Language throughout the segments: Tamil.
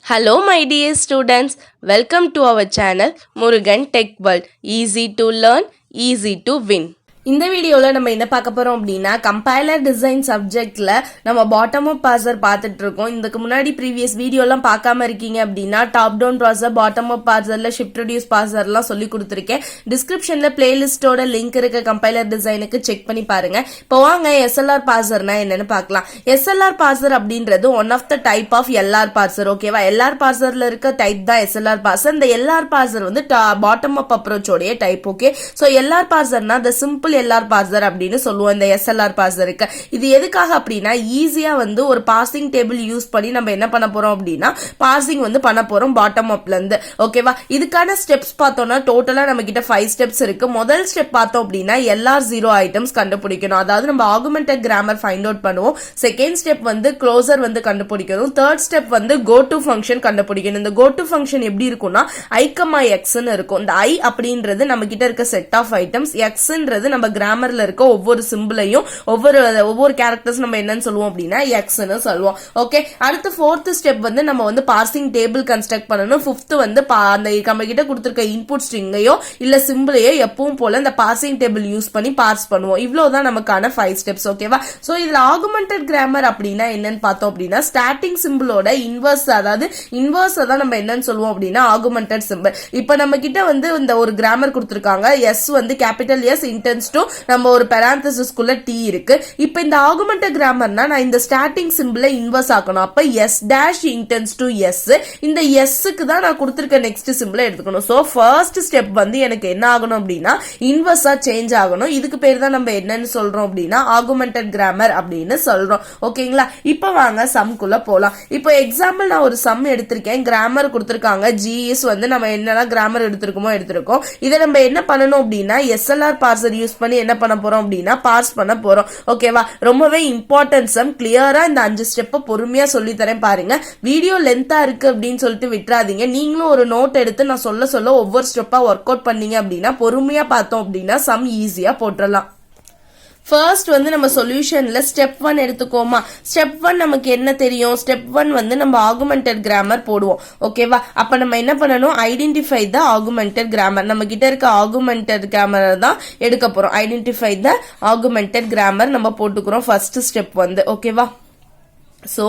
Hello my dear students, welcome to our channel Murugan Tech World. Easy to learn, easy to win. இந்த வீடியோவில் நம்ம என்ன பார்க்க போறோம் அப்படின்னா கம்பைலர் டிசைன் சப்ஜெக்ட்ல நம்ம பாட்டம் அப் பார்சர் பார்த்துட்டு இருக்கோம். இதுக்கு முன்னாடி ப்ரீவியஸ் வீடியோலாம் பார்க்காம இருக்கீங்க அப்படின்னா top down parser, bottom up பார்சர்ல ஷிஃப்ட் ரெடியூஸ் பார்சர்லாம் சொல்லி கொடுத்துருக்கேன். டிஸ்கிரிப்ஷன்ல பிளேலிஸ்டோட லிங்க் இருக்க கம்பைலர் டிசைனுக்கு செக் பண்ணி பாருங்க. இப்போ வாங்க எஸ்எல்ஆர் பார்சர்னா என்னன்னு பார்க்கலாம். எஸ்எல்ஆர் பார்சர் அப்படின்றது one of the type of LR parser. ஓகேவா, எல்ஆர் பார்சர்ல இருக்க டைப் தான் எஸ்எல்ஆர் பார்சர். இந்த எல்ஆர் பார்சர் வந்து பாட்டம் அப் அப்ரோச்சோடைய டைப். ஓகே, ஸோ எல்ஆர் பார்சர்னா த சிம்பிள் எல்ஆர் பார்சர் அப்படின்னு சொல்லுவோம். இந்த எஸ்எல்ஆர் பார்சருக்கு இது எதுக்காக அப்படின்னா ஈஸியா வந்து ஒரு பார்சிங் டேபிள் யூஸ் பண்ணி நம்ம என்ன பண்ண போறோம் அப்படின்னா பார்சிங் வந்து பண்ண போறோம் பாட்டம் அப்ல இருந்து. ஓகேவா, இதுக்கான ஸ்டெப்ஸ் பார்த்தோம்னா டோட்டலா நம்ம கிட்ட 5 ஸ்டெப்ஸ் இருக்கு. முதல் ஸ்டெப் பார்த்தோம் அப்படின்னா எல்ஆர் 0 ஐட்டம்ஸ் கண்டுபிடிக்கணும். அதாவது நம்ம ஆகுமெண்டட் கிராமர் ஃபைண்ட் அவுட் பண்ணுவோம். செகண்ட் ஸ்டெப் வந்து க்ளோசர் வந்து கண்டுபிடிக்கணும். தேர்ட் ஸ்டெப் வந்து கோ டு ஃபங்க்ஷன் கண்டுபிடிக்கணும். இந்த கோ டு ஃபங்க்ஷன் எப்படி இருக்கும்னா ஐ கமா எக்ஸ்ன்னு இருக்கும். இந்த ஐ அப்படின்றது நம்ம கிட்ட இருக்க செட் ஆஃப் ஐட்டம்ஸ், எக்ஸ்ன்றது நம்ம கிராமர்ல இருக்க ஒவ்வொரு சிம்பிளையும் ஒவ்வொரு கேரக்டர்ஸ் நம்ம என்னன்னு சொல்லுவோம் அப்படின்னா எக்ஸ்ன்னு சொல்லுவோம். ஓகே, அடுத்து ஃபோர்த் ஸ்டெப் வந்து நம்ம வந்து பார்சிங் டேபிள் கன்ஸ்ட்ரக்ட் பண்ணணும். ஃபிஃப்த் வந்து அந்த நம்ம கிட்ட கொடுத்திருக்க இன்புட் ஸ்ட்ரிங்கையோ இல்ல சிம்பிளையோ எப்பவும் போல இந்த பார்சிங் டேபிள் யூஸ் பண்ணி பார்ஸ் பண்ணுவோம். இவ்வளவுதான் நமக்கான 5 ஸ்டெப்ஸ். ஓகேவா, சோ இதுல ஆகுமெண்டட் கிராமர் அப்படின்னா என்னன்னு பார்த்தோம் அப்படின்னா ஸ்டார்டிங் சிம்பிளோட இன்வர்ஸ், அதாவது இன்வர்ஸ் தான் நம்ம என்னன்னு சொல்லுவோம் அப்படின்னா ஆகுமெண்டட் சிம்பிள். இப்ப நம்ம கிட்ட வந்து இந்த ஒரு கிராமர் கொடுத்திருக்காங்க. எஸ் வந்து கேபிட்டல் எஸ் இன்டென்ஸ் டு நம்ம ஒரு பெராந்தசிஸ்குள்ள டி இருக்கு. இப்ப இந்த ஆகுமெண்டட் கிராமர்னா நான் இந்த ஸ்டார்டிங் சிம்பிளை இன்வர்ஸ் ஆக்கணும். அப்ப s dash intends to s, இந்த எஸ்க்கு தான் நான் கொடுத்திருக்க நெக்ஸ்ட் சிம்பிளை எடுத்துக்கணும். சோ ஃபர்ஸ்ட் ஸ்டெப் வந்து எனக்கு என்ன ஆகணும் அப்படின்னா இன்வர்ஸா சேஞ்ச் ஆகணும். இதுக்கு பேர் தான் நம்ம என்னன்னு சொல்றோம் அப்படின்னா ஆகுமெண்டட் கிராமர் அப்படின்னு சொல்றோம். ஓகேங்களா, இப்ப வாங்க சம்குள்ள போலாம். இப்போ எக்ஸாம்பிள் நான் ஒரு சம் எடுத்திருக்கேன். கிராமர் கொடுத்திருக்காங்க. ஜிஎஸ் வந்து நம்ம என்னெல்லாம் கிராமர் எடுத்திருக்கோம். இதை நம்ம என்ன பண்ணணும் அப்படின்னா எஸ்எல்ஆர் பார்சர் யூஸ் பண்ணி என்ன பண்ண போறோம் அப்படின்னா பார்ஸ் பண்ண போறோம். ஓகேவா, ரொம்பவே இம்பார்ட்டன்ட் சம். கிளியரா இந்த 5 ஸ்டெப் பொறுமையா சொல்லி தரேன் பாருங்க. வீடியோ லென்த்தா இருக்கு அப்படின்னு சொல்லிட்டு விட்டுறாதீங்க. நீங்களும் ஒரு நோட் எடுத்து நான் சொல்ல ஒவ்வொரு ஸ்டெப்பா ஒர்க் அவுட் பண்ணீங்க அப்படின்னா பொறுமையா பார்த்தோம் அப்படின்னா சம் ஈஸியா போட்டுடலாம். ஃபர்ஸ்ட் வந்து நம்ம சொல்யூஷன்ல ஸ்டெப் 1 எடுத்துக்கோமா. ஸ்டெப் 1 நமக்கு என்ன தெரியும்? ஸ்டெப் 1 வந்து நம்ம ஆகுமெண்டட் கிராமர் போடுவோம். ஓகேவா, அப்ப நம்ம என்ன பண்ணணும்? Identify the augmented grammar. நம்ம கிட்ட இருக்க ஆகுமெண்டட் கிராமர் தான் எடுக்க போறோம். ஐடென்டிஃபை த ஆகுமெண்டட் கிராமர் நம்ம போட்டுக்கிறோம் ஃபர்ஸ்ட் ஸ்டெப் வந்து. ஓகேவா, சோ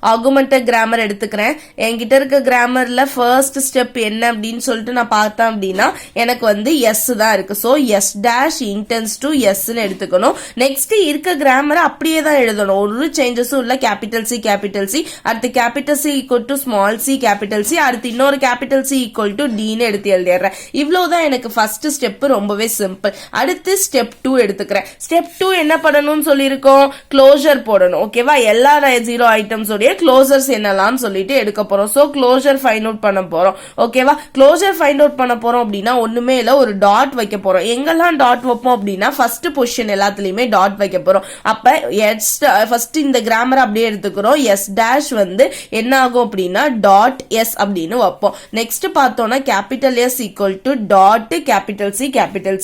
ஆகுமெண்டட் கிராமர் எடுத்துக்கிறேன். என்கிட்ட இருக்க கிராமர்ல ஃபர்ஸ்ட் ஸ்டெப் என்ன அப்படின்னு சொல்லிட்டு நான் பார்த்தேன் அப்படின்னா எனக்கு வந்து எஸ் தான் இருக்கு. So yes dash intends to எஸ்ன்னு எடுத்துக்கணும். நெக்ஸ்ட் இருக்க கிராமரை அப்படியே தான் எழுதணும். ஒரு சேஞ்சஸும் இல்ல. கேபிட்டல் சி அடுத்து capital C equal to small C capital C, அடுத்து இன்னொரு கேபிட்டல் சி ஈக்குவல் டு டின்னு எடுத்து எழுதிடுறேன். இவ்வளவுதான் எனக்கு ஃபர்ஸ்ட் ஸ்டெப். ரொம்பவே சிம்பிள். அடுத்து ஸ்டெப் 2 எடுத்துக்கிறேன். ஸ்டெப் 2 என்ன பண்ணணும்னு சொல்லியிருக்கோம்? க்ளோசர் போடணும். ஓகேவா, எல்லா 0 ஐட்டம்ஸ் உடைய க்ளோசர்ஸ் என்னலாம் சொல்லிட்டு எடுக்க போறோம். சோ க்ளோசர் ஃபைண்ட் அவுட் பண்ண போறோம். ஓகேவா, க்ளோசர் ஃபைண்ட் அவுட் பண்ண போறோம் அப்படின்னா ஒண்ணுமே இல்ல, ஒரு டாட் வைக்க போறோம். எங்கெல்லாம் டாட் வைப்போம் அப்படின்னா ஃபர்ஸ்ட் பொசிஷன் எல்லாத்துலயுமே டாட் வைக்க போறோம். அப்ப ஃபர்ஸ்ட் இந்த கிராமர் அப்படியே எடுத்துக்கிறோம். எஸ் டேஷ் வந்து என்ன ஆகும் அப்படின்னா டாட் எஸ் அப்படின்னு வைப்போம். நெக்ஸ்ட் பார்த்தோம்னா capital S equal to dot capital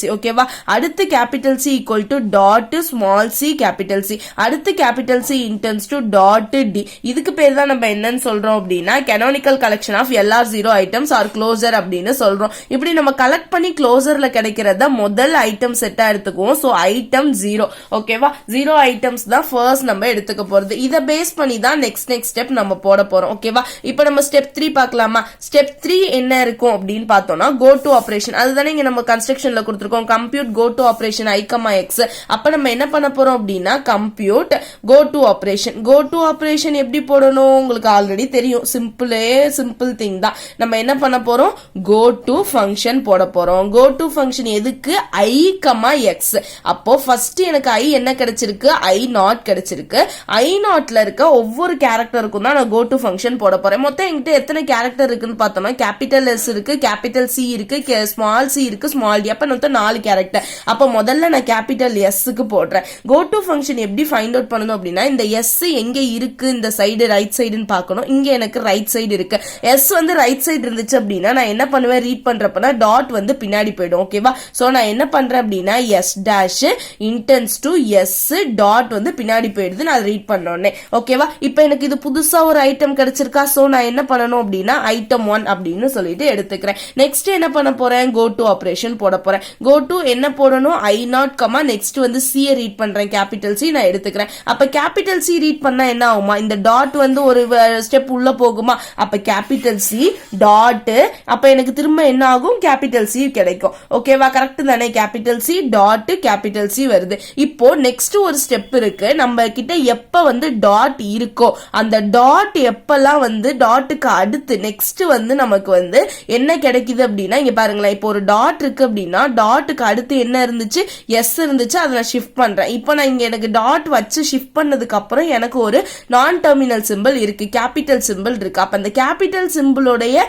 C. ஓகேவா, அடுத்து capital C equal to dot small C capital C, அடுத்து capital C intense to dot D. இதுக்கு பேர் தான் நம்ம என்னன்னு சொல்றோம் அப்படின்னா canonical collection of LR 0 items or closure அப்படின்னு சொல்றோம். இப்படி நம்ம கலெக்ட் பண்ணி க்ளோசர்ல கிடைக்கிறத முதல் ஐட்டம் செட்டா எடுத்துக்குவோம். So item 0. ஓகேவா, 0 ஐட்டம்ஸ் தான் ஃபர்ஸ்ட் நம்ம எடுத்துக்க போறது. இதை பேஸ் பண்ணி தான் நெக்ஸ்ட் ஸ்டெப் நம்ம போட போறோம். ஓகேவா, இப்போ நம்ம ஸ்டெப் 3 பார்க்கலாமா. ஸ்டெப் 3 என்ன இருக்கும் அப்படின்னு பார்த்தோம்னா கோ டு ஆபரேஷன். அதுதானே இங்க நம்ம கன்ஸ்ட்ரக்ஷன்ல கொடுத்திருக்கோம். Compute go to operation I comma x. அப்ப நம்ம என்ன பண்ண போறோம் அப்படின்னா compute go to operation. Go to operation எப்படி போடணும் உங்களுக்கு ஆல்ரெடி தெரியும். சிம்பிள் திங் தான். நம்ம என்ன பண்ண போறோம்? கோ டு ஃபங்க்ஷன் போட போறோம். கோ டு ஃபங்க்ஷன் எதுக்கு? ஐ கமா எக்ஸ். அப்போ ஃபர்ஸ்ட் எனக்கு ஐ என்ன கிடைச்சிருக்கு? ஐ நாட் கிடைச்சிருக்கு. ஐ நாட்ல இருக்க ஒவ்வொரு கேரக்டருக்கும் தான் நான் கோ டு ஃபங்க்ஷன் போட போறேன். மொத்தம் என்கிட்ட எத்தனை கேரக்டர் இருக்குன்னு பார்த்தோம்னா கேபிட்டல் எஸ் இருக்கு, கேபிட்டல் சி இருக்கு, ஸ்மால் சி இருக்கு, ஸ்மால் டி. அப்ப மொத்தம் 4 கேரக்டர். அப்ப முதல்ல நான் கேபிட்டல் எஸ்க்கு போடுறேன். கோ டு ஃபங்க்ஷன் எப்படி ஃபைண்ட் அவுட் பண்ணணும் அப்படின்னா இந்த எஸ் எங்க இருக்கு இந்த சைடு சைடு ரைட் சைடுன்னு பார்க்கணும். இங்க எனக்கு ரைட் சைடு இருக்கு. எஸ் வந்து ரைட் சைடு இருந்துச்சு அப்படின்னா நான் என்ன பண்ணுவேன், ரீட் பண்றப்பனா டாட் வந்து பின்னாடி போயிடும். ஓகேவா? சோ நான் என்ன பண்றேன் அப்படின்னா s dash intends to s dot வந்து பின்னாடி போயிடுது நான் ரீட் பண்ணோன்னே. ஓகேவா? இப்போ எனக்கு இது புதுசா ஒரு ஐட்டம் கிடைச்சிருக்கா. சோ நான் என்ன பண்ணணும் அப்படின்னா ஐட்டம் 1 அப்படின்னு சொல்லிட்டு எடுத்துக்கிறேன். நெக்ஸ்ட் என்ன பண்ண போறேன், கோ டு ஆபரேஷன் போட போறேன். கோ டு என்ன போடணும், I0, நெக்ஸ்ட் வந்து C ரீட் பண்றேன், கேபிட்டல் C நான் எடுத்துக்கிறேன். அப்ப கேபிட்டல் C ரீட் பண்ணா என்ன ஆகுமா, இந்த டாட் வந்து ஒரு ஸ்டெப் உள்ள போகுமா. அப்ப கேபிட்டல் C டாட், அப்ப எனக்கு திரும்ப என்ன ஆகும், கேபிட்டல் C கிடைக்கும். ஓகேவா? கரெக்ட் தானே? Capital C dot capital C வருது. இப்போ நெக்ஸ்ட் ஒரு ஸ்டெப் இருக்கு. நம்ம கிட்ட எப்ப வந்து டாட் இருக்கோ அந்த டாட் எப்பெல்லாம் வந்து டாட்டுக்கு அடுத்து நெக்ஸ்ட் வந்து நமக்கு வந்து என்ன கிடைக்குது அப்படின்னா, இங்க பாருங்களேன், இப்போ ஒரு டாட் இருக்கு அப்படின்னா டாட்டுக்கு அடுத்து என்ன இருந்துச்சு, எஸ் இருந்துச்சு, அதை நான் ஷிஃப்ட் பண்றேன். இப்போ நான் இங்க எனக்கு டாட் வச்சு ஷிஃப்ட் பண்ணதுக்கு அப்புறம் எனக்கு ஒரு நான் டெர்மினல் சிம்பிள் இருக்கு, கேபிட்டல் சிம்பிள் இருக்கு. அப்ப அந்த கேபிட்டல் சிம்பிளோடைய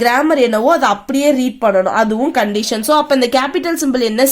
கிராமர் என்னவோ அதை அப்படியே ரீட் பண்ணணும், அதுவும் கண்டிஷன். சோ அப்ப இந்த கேபிட்டல் சிம்பிள் என்ன,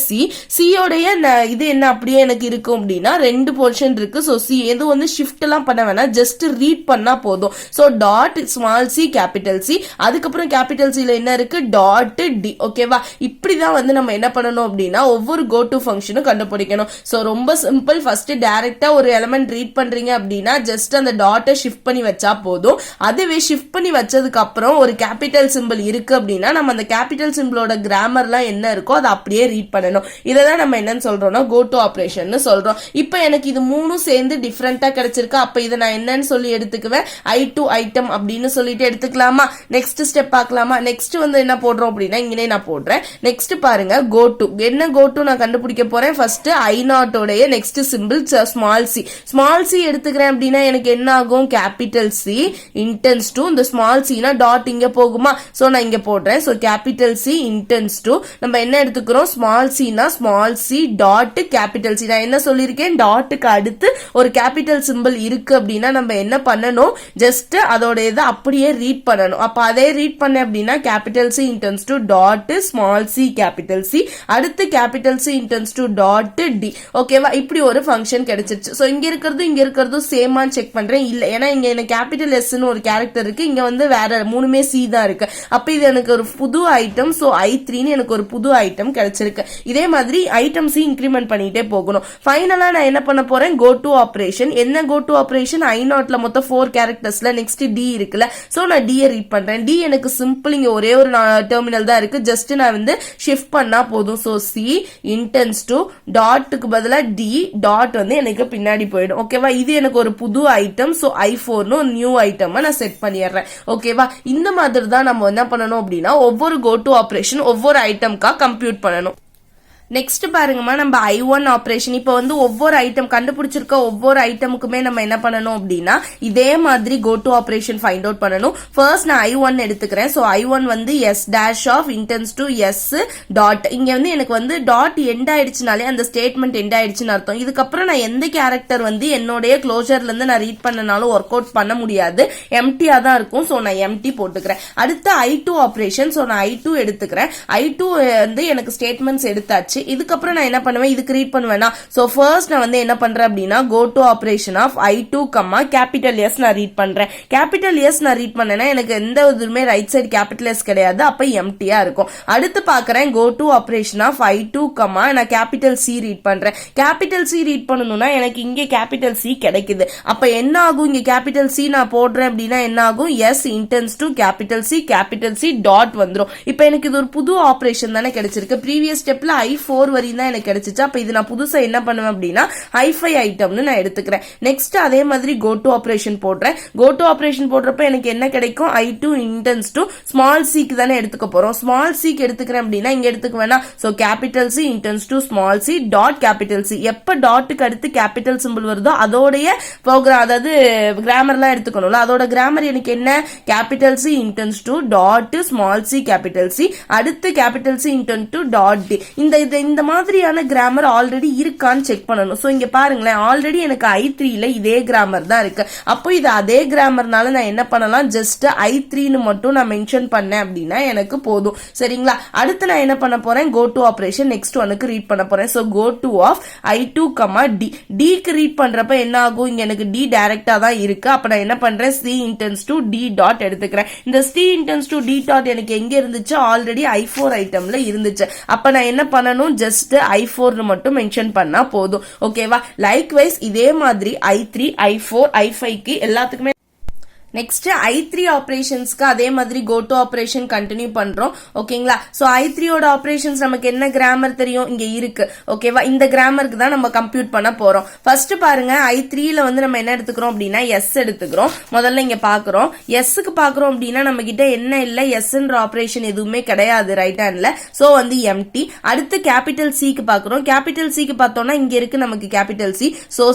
சியோடைய இது என்ன அப்படியே எனக்கு இருக்கும் அப்படின்னா 2 போர்ஷன் இருக்கு. சோ சி எது வந்து ஷிஃப்ட் எல்லாம் பண்ண வேணாம், ஜஸ்ட் ரீட் பண்ணா போதும். So dot small C capital C, அதுக்கப்புறம் கேபிட்டல் சில என்ன இருக்கு, டாட் டி. ஓகேவா? இப்படிதான் வந்து நம்ம என்ன பண்ணணும் அப்படின்னா ஒவ்வொரு கோ டு ஃபங்க்ஷனும் கண்டுபிடிக்கணும். சோ ரொம்ப சிம்பிள். ஃபர்ஸ்ட் டைரக்டா ஒரு எலிமெண்ட் ரீட் பண்றீங்க அப்படின்னா ஜஸ்ட் அந்த டாட்டை ஷிஃப்ட் பண்ணி வச்சா போதும். அதுவே ஷிஃப்ட் பண்ணி வச்சதுக்கு அப்புறம் ஒரு கேபிட்டல் சிம்பிள் இருக்கு அப்படின்னா நம்ம அந்த கேபிட்டல் சிம்பிளோட கிராமர்லாம் என்ன இருக்கோ அதை அப்படியே ரீட் பண்ணணும். இததான் நம்ம என்னன்னு சொல்றோம்னா கோ டு ஆபரேஷன் சொல்றோம். இப்போ எனக்கு இது மூணும் சேர்ந்து டிஃபரெண்டா கிடைச்சிருக்கு. அப்ப இதை நான் என்னன்னு சொல்லி எடுத்துக்குவேன், I2 ஐட்டம் அப்படின்னு சொல்லிட்டு எடுத்துக்கலாமா. நெக்ஸ்ட் ஸ்டெப் பார்க்கலாமா. நெக்ஸ்ட் வந்து என்ன போடுறோம் அப்படின்னா இங்கே நான் போடுறேன். நெக்ஸ்ட் பாருங்க, கோ டு என்ன கோ டு நான் கண்டுபிடிக்க போறேன். ஃபர்ஸ்ட் I0 உடைய next simple small C. Small C எடுத்துக்கிறேன் அப்படின்னா எனக்கு என்ன ஆகும், கேபிட்டல் சி இன்டென்ஸ் டு, இந்த ஸ்மால் சினா டாட் இங்க போகுமா. சோ நான் இங்க போடுறேன். So capital C intense to நம்ம என்ன எடுத்துக்கிறோம், ஸ்மால் சினா small C dot capital C. நான் என்ன சொல்லியிருக்கேன், டாட்டுக்கு அடுத்து ஒரு கேபிட்டல் சிம்பிள் இருக்கு அப்படின்னா நம்ம என்ன பண்ணணும், ஜஸ்ட் அதோட இதை அப்படியே ரீட் பண்ணணும். அப்ப அதே ரீட் பண்ண அப்படின்னா capital C intense to dot small C capital C, அடுத்து capital C intense to dot D. ஓகேவா? இப்படி ஒரு ஃபங்க்ஷன் கிடைச்சிருச்சு. சோ இங்க இருக்கிறதும் சேமான்னு செக் பண்றேன். இல்ல, ஏன்னா இங்க எனக்கு கேபிட்டல் எஸ் ஒரு கேரக்டர் இருக்கு, இங்க வந்து வேற மூணுமே சி தான் இருக்கு. அப்ப இது எனக்கு ஒரு புது ஐட்டம். சோ I3 எனக்கு ஒரு புது ஐட்டம் கிடைச்சிருக்கு. இதே மாதிரி ஐட்டம் சி இன்கிரிமெண்ட் பண்ணிட்டே போகணும். ஃபைனலா நான் என்ன பண்ண போறேன், கோ டு ஆபரேஷன். என்ன கோ டு ஆபரேஷன், I0 மொத்தம் 4 கேரக்டர்ஸ்ல நெக்ஸ்ட் டி இருக்குல்ல. சோ நான் டி ரீட் பண்றேன். டி எனக்கு சிம்பிள், இங்க ஒரே ஒரு டெர்மினல் தான் இருக்கு, ஜஸ்ட் நான் வந்து ஷிஃப்ட் பண்ணா போதும். சோ சி இன்டென்ஸ் டு டாட்டுக்கு பதிலா டி டாட் வந்து எனக்கு பின்னாடி போயிடும். ஓகேவா? இது எனக்கு ஒரு புது item. So I4 new item நான் செட் பண்ணிடுறேன். ஓகேவா? இந்த மாதிரி தான் நம்ம என்ன பண்ணணும் அப்படின்னா ஒவ்வொரு கோ டு ஆபரேஷன் ஒவ்வொரு ஐட்டம்கா கம்ப்யூட் பண்ணணும். நெக்ஸ்ட் பாருங்கம்மா, நம்ம I1 ஆபரேஷன் இப்போ வந்து ஒவ்வொரு ஐட்டம் கண்டுபிடிச்சிருக்க ஒவ்வொரு ஐட்டமுக்குமே நம்ம என்ன பண்ணணும் அப்படின்னா இதே மாதிரி go to operation find out பண்ணணும். ஃபர்ஸ்ட் நான் I1 எடுத்துக்கிறேன். ஸோ I1 வந்து s dash of intends to s dot. இங்க வந்து எனக்கு வந்து டாட் எண்ட் ஆயிடுச்சுனாலே அந்த ஸ்டேட்மெண்ட் எண்ட் ஆயிடுச்சுன்னு அர்த்தம். இதுக்கப்புறம் நான் எந்த கேரக்டர் வந்து என்னுடைய க்ளோசர்ல இருந்து நான் ரீட் பண்ணனாலும் ஒர்க் அவுட் பண்ண முடியாது, எம்டியா தான் இருக்கும். ஸோ நான் எம்டி போட்டுக்கிறேன். அடுத்து I2 ஆபரேஷன். ஸோ நான் I2 எடுத்துக்கிறேன். I2 வந்து எனக்கு ஸ்டேட்மெண்ட்ஸ் எடுத்தாச்சு. இதுக்கப்புறம் நான் என்ன பண்ணுவேன், இதுக்கு ரீட் பண்ணுவேன்னா. சோ ஃபர்ஸ்ட் நான் வந்து என்ன பண்றேன் அப்படின்னா go to operation of I2 capital s நான் ரீட் பண்றேன். கேபிட்டல் எஸ் நான் ரீட் பண்ணேன்னா எனக்கு எந்த இதுமே ரைட் சைடு கேபிட்டல் எஸ் கிடையாது, அப்ப எம்டியா இருக்கும். அடுத்து பாக்குறேன் கோ டு ஆபரேஷன் ஆஃப் I2 நான் கேபிட்டல் சி ரீட் பண்றேன். கேபிட்டல் சி ரீட் பண்ணணும்னா எனக்கு இங்க கேபிட்டல் சி கிடைக்குது. அப்ப என்ன ஆகும், இங்க கேபிட்டல் சி நான் போடுறேன் அப்படின்னா என்ன ஆகும், s intense to capital c dot வந்துரும். இப்ப எனக்கு இது ஒரு புது ஆபரேஷன் தானே கிடைச்சிருக்கு. ப்ரீவியஸ் ஸ்டெப்ல I4 வரையும் தான் எனக்கு கிடைச்சிச்சு. அப்ப இது நான் புதுசா என்ன பண்ணுவேன் அப்படின்னா I5 ஐட்டம்னு நான் எடுத்துக்கிறேன். நெக்ஸ்ட் அதே மாதிரி கோ டு ஆபரேஷன் போடுறேன். கோ டு ஆபரேஷன் போடுறப்ப எனக்கு என்ன கிடைக்கும், I2 இன்டென்ஸ் டு ஸ்மால் சிக்கு தானே எடுத்துக்க போறோம். ஸ்மால் சிக்கு எடுத்துக்கிறேன் அப்படின்னா இங்க எடுத்துக்க வேணாம். So capital C intense to small C dot capital C. எப்ப டாட்டுக்கு அடுத்து கேபிட்டல் சிம்பிள் வருதோ அதோடைய ப்ரோக்ராம், அதாவது கிராமர்லாம் எடுத்துக்கணும்ல, அதோட கிராமர் எனக்கு என்ன, capital C intense to dot small C capital C, அடுத்து capital C intense to dot D. இந்த இது இந்த மாதிரியான கிராமர் ஆல்ரெடி இருக்கான்னு செக் பண்ணணும். சோ இங்க பாருங்களேன், ஆல்ரெடி எனக்கு I3ல இதே கிராமர் தான் இருக்கு. அப்போ இது அதே கிராமர்னால நான் என்ன பண்ணலாம், ஜஸ்ட் I3ன்னு மட்டும் நான் மென்ஷன் பண்ணேன் அப்படின்னா எனக்கு போதும். சரிங்களா? அடுத்து நான் என்ன பண்ண போறேன், go to ஆபரேஷன் நெக்ஸ்ட் ஒனுக்கு ரீட் பண்ண போறேன். So go to of I2, D. Dக்கு ரீட் பண்றப்ப என்ன ஆகும், இங்க எனக்கு D டைரக்டா தான் இருக்கு. அப்ப நான் என்ன பண்றேன், C intends to D dot எடுத்துக்கிறேன். இந்த C intends to D dot எனக்கு எங்க இருந்துச்சு, ஆல்ரெடி I4 ஐட்டம்ல இருந்துச்சு. அப்ப நான் என்ன பண்ணணும், ஜஸ்ட் I4 மட்டும் மென்ஷன் பண்ணா போதும். ஓகேவா? லைக்வைஸ் இதே மாதிரி I3, I4, I5க்கு எல்லாத்துக்குமே நெக்ஸ்ட் I3 ஆபரேஷன்ஸ்க்கு அதே மாதிரி go to ஆபரேஷன் கண்டினியூ பண்றோம். ஓகேங்களா? சோ I3யோட ஆபரேஷன்ஸ் நமக்கு என்ன கிராமர் தெரியும், இங்க இருக்கு. ஓகேவா? இந்த கிராமருக்கு தான் நம்ம கம்ப்யூட் பண்ண போறோம். ஃபர்ஸ்ட் பாருங்க, I3ல வந்து நம்ம என்ன எடுத்துக்கிறோம் அப்படின்னா S எடுத்துக்கிறோம். முதல்ல இங்க பாக்குறோம், Sக்கு பாக்குறோம் அப்படின்னா நம்ம கிட்ட என்ன இல்ல, Sன்ற ஆபரேஷன் எதுவுமே கிடையாது ரைட் ஹேண்ட்ல. சோ வந்து எம்டி. அடுத்து கேபிட்டல் Cக்கு பாக்குறோம். கேபிட்டல் Cக்கு பார்த்தோம்னா இங்க இருக்கு நமக்கு capital C. So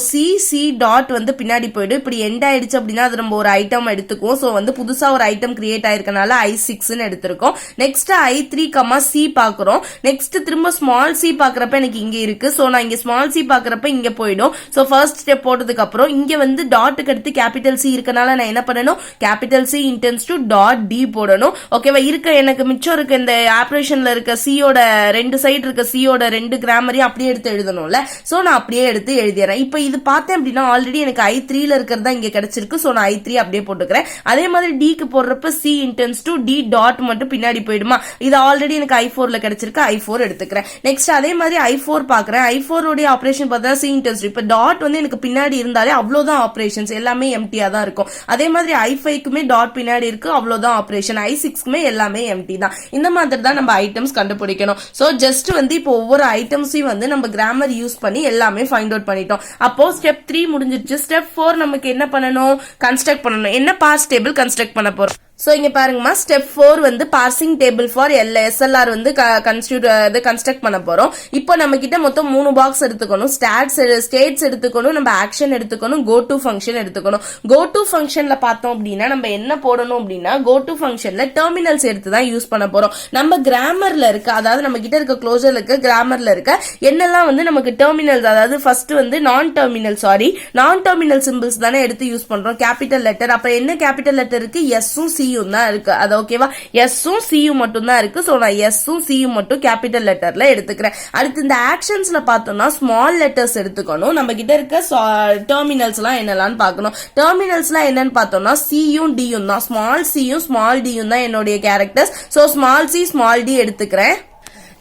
C dot வந்து பின்னாடி போயிடும். இப்படி எண்ட் ஆயிடுச்சு அப்படின்னா அது நம்ம ஒரு ஐட்டம் எடுத்துக்குவோம். சோ வந்து புதுசா ஒரு ஐட்டம் கிரியேட் ஆயிருக்கனால I6ன்னு எடுத்திருக்கோம். நெக்ஸ்ட் I3, C பாக்குறோம். நெக்ஸ்ட் திரும்ப ஸ்மால் c பாக்குறப்ப எனக்கு இங்க இருக்கு. சோ நான் இங்க ஸ்மால் c பாக்குறப்ப இங்க போயிடும். சோ ஃபர்ஸ்ட் ஸ்டெப் போட்டதுக்கு அப்புறம் இங்க வந்து டாட்டுக்கு அடுத்து கேபிட்டல் C இருக்கனால நான் என்ன பண்ணணும், capital C intends to dot D போடணும். ஓகேவா? இருக்க எனக்கு மிச்சம் இருக்க இந்த ஆபரேஷன்ல இருக்க C-யோட ரெண்டு சைடு இருக்க C-யோட ரெண்டு கிராமரையும் அப்படியே எடுத்து எழுதணும்ல. சோ நான் அப்படியே எடுத்து எழுதிறேன். இப்போ இது பார்த்தேன் அப்படின்னா ஆல்ரெடி எனக்கு I3ல இருக்கிறதா இங்க கிடைச்சிருக்கு. சோ நான் I3 அப்படியே போட்டுக்கிறேன். அதே மாதிரி Dக்கு போடுறப்ப C intends to D dot மட்டும் பின்னாடி போயிடுமா. இது ஆல்ரெடி எனக்கு I4ல கிடைச்சிருக்கு. I4 எடுத்துக்கிறேன். நெக்ஸ்ட் அதே மாதிரி I4 பாக்குறேன். I4 உடைய ஆபரேஷன் பார்த்தா C intends to. இப்ப டாட் வந்து எனக்கு பின்னாடி இருந்தாலே அவ்வளவுதான் ஆபரேஷன்ஸ் எல்லாமே எம்டியா தான் இருக்கும். அதே மாதிரி I5க்குமே டாட் பின்னாடி இருக்கு, அவ்வளவுதான் ஆபரேஷன். I6க்குமே எல்லாமே எம்டி தான். இந்த மாதிரி தான் நம்ம ஐட்டம்ஸ் கண்டுபிடிக்கணும். சோ ஜஸ்ட் வந்து இப்போ ஒவ்வொரு ஐட்டம்ஸையும் வந்து நம்ம கிராமர் யூஸ் பண்ணி எல்லாமே ஃபைண்ட் அவுட் பண்ணிட்டோம். அப்போ ஸ்டெப் 3 முடிஞ்சிருச்சு. ஸ்டெப் 4 நமக்கு என்ன பண்ணணும், கன்ஸ்ட்ரக்ட் பண்ணணும். என்ன பார்ஸ் டேபிள் கன்ஸ்ட்ரக்ட் பண்ண போறோம். சோ இங்க பாருங்கம்மா, ஸ்டெப் 4 வந்து பார்சிங் டேபிள் ஃபார் SLR வந்து கன்ஸ்ட்ரக்ட் பண்ண போறோம். இப்போ நம்ம கிட்ட மொத்தம் 3 பாக்ஸ் எடுத்துக்கணும். ஸ்டேட்ஸ் எடுத்துக்கணும், நம்ம ஆக்ஷன் எடுத்துக்கணும், கோ டு ஃபங்க்ஷன் எடுத்துக்கணும். கோ டு ஃபங்க்ஷன்ல பார்த்தோம் அப்படின்னா நம்ம என்ன போடணும் அப்படின்னா, கோ டு ஃபங்க்ஷன்ல டெர்மினல்ஸ் எடுத்து தான் யூஸ் பண்ண போறோம். நம்ம கிராமர்ல இருக்க, அதாவது நம்ம கிட்ட இருக்க க்ளோசர்ல இருக்க கிராமர்ல இருக்க என்னெல்லாம் வந்து நமக்கு டெர்மினல்ஸ், அதாவது ஃபர்ஸ்ட் வந்து நான் டெர்மினல் சிம்பிள்ஸ் தானே எடுத்து யூஸ் பண்றோம். கேபிட்டல் லெட்டர், அப்ப என்ன கேபிட்டல் லெட்டர் இருக்கு, எஸ்ஸும் C தான் இருக்கு. அது ஓகேவா? எஸ்ஸும் சியும் மட்டும் தான் இருக்கு. சோ நான் எஸ்ஸும் சியும் மட்டும் கேபிட்டல் லெட்டர்ல எடுத்துக்கிறேன். அடுத்து இந்த ஆக்ஷன்ஸ்ல பார்த்தோம்னா ஸ்மால் லெட்டர்ஸ் எடுத்துக்கணும். நம்ம கிட்ட இருக்க டெர்மினல்ஸ் எல்லாம் என்னெல்லாம் பார்க்கணும். டெர்மினல்ஸ்லாம் என்னன்னு பார்த்தோம்னா சியும் டியும் தான். ஸ்மால் சியும் ஸ்மால் டியும் தான் என்னுடைய characters. So small C small d எடுத்துக்கிறேன்.